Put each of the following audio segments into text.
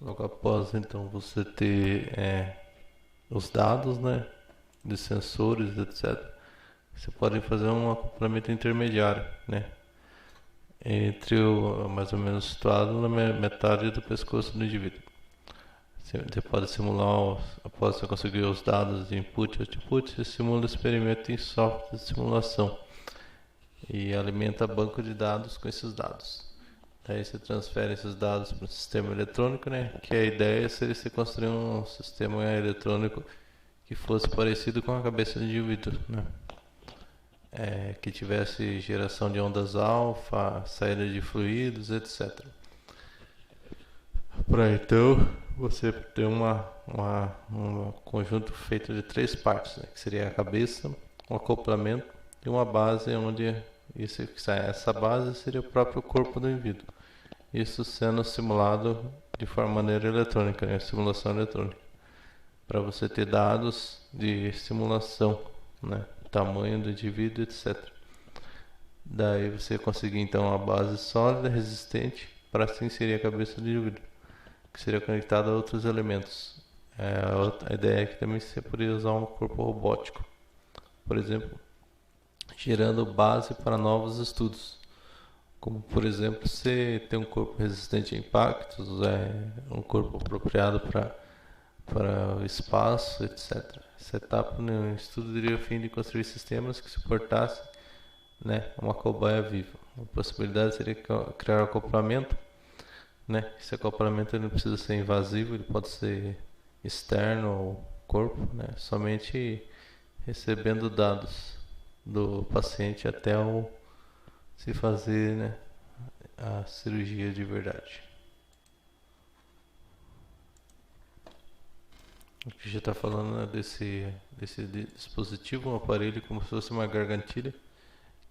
Logo após então você ter os dados, né, de sensores, etc. Você pode fazer um acoplamento intermediário, né, entre o mais ou menos situado na metade do pescoço do indivíduo. Você pode simular, após você conseguir os dados de input e output, você simula o experimento em software de simulação e alimenta banco de dados com esses dados. Aí você transfere esses dados para o sistema eletrônico, né? Que a ideia seria você construir um sistema eletrônico que fosse parecido com a cabeça do indivíduo, né? Que tivesse geração de ondas alfa, saída de fluidos, etc. Para então você ter um conjunto feito de três partes, né? Que seria a cabeça, um acoplamento e uma base onde essa base seria o próprio corpo do indivíduo. Isso sendo simulado de maneira eletrônica, né? Simulação eletrônica, para você ter dados de simulação, né? Tamanho do indivíduo, etc. Daí você conseguir então uma base sólida, resistente, para assim inserir a cabeça do indivíduo, que seria conectada a outros elementos. A ideia é que também você poderia usar um corpo robótico, por exemplo, gerando base para novos estudos. Como, por exemplo, você tem um corpo resistente a impactos, um corpo apropriado para o espaço, etc. Essa etapa no estudo teria o fim de construir sistemas que suportassem, né, uma cobaia viva. Uma possibilidade seria criar um acoplamento, né? Esse acoplamento não precisa ser invasivo, ele pode ser externo ao corpo, né? Somente recebendo dados do paciente até se fazer, né, a cirurgia de verdade. Aqui já está falando, né, desse dispositivo, um aparelho como se fosse uma gargantilha,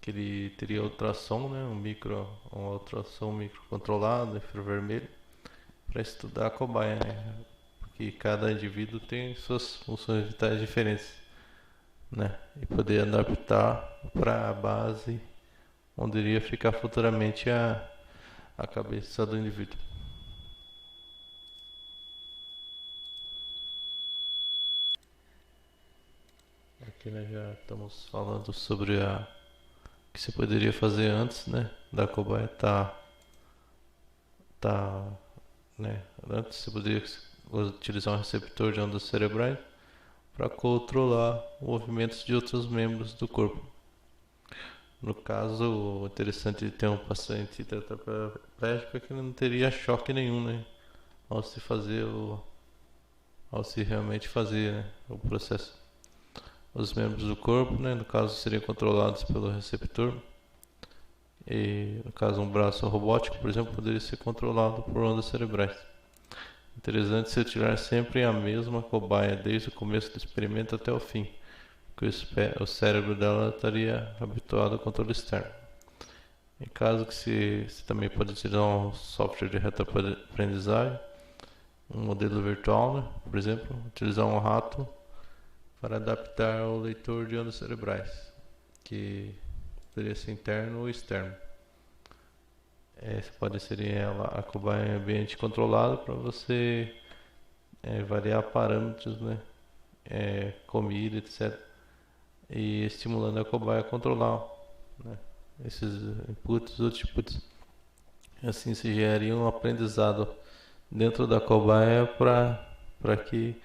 que ele teria ultrassom, né, um ultrassom microcontrolado, infravermelho, para estudar a cobaia, né, porque cada indivíduo tem suas funções vitais diferentes, né, e poder adaptar para a base onde iria ficar futuramente a cabeça do indivíduo. Aqui nós já estamos falando sobre o que você poderia fazer antes, né, da cobaia tá, né, antes você poderia utilizar um receptor de ondas cerebrais para controlar movimentos de outros membros do corpo. No caso, o interessante de ter um paciente tetraplégico é que ele não teria choque nenhum, né, ao se fazer ao se realmente fazer, né, o processo. Os membros do corpo, né, no caso, seriam controlados pelo receptor. E, no caso, um braço robótico, por exemplo, poderia ser controlado por ondas cerebrais. Interessante se tirar sempre a mesma cobaia desde o começo do experimento até o fim, porque o cérebro dela estaria habituado ao controle externo. Em caso que se também pode utilizar um software de retroaprendizagem, um modelo virtual, né? Por exemplo, utilizar um rato para adaptar o leitor de ondas cerebrais, que poderia ser interno ou externo. Você pode inserir a cobaia em ambiente controlado para você variar parâmetros, né? Comida, etc. E estimulando a cobaia a controlar, né, esses inputs e outputs. Assim se geraria um aprendizado dentro da cobaia para que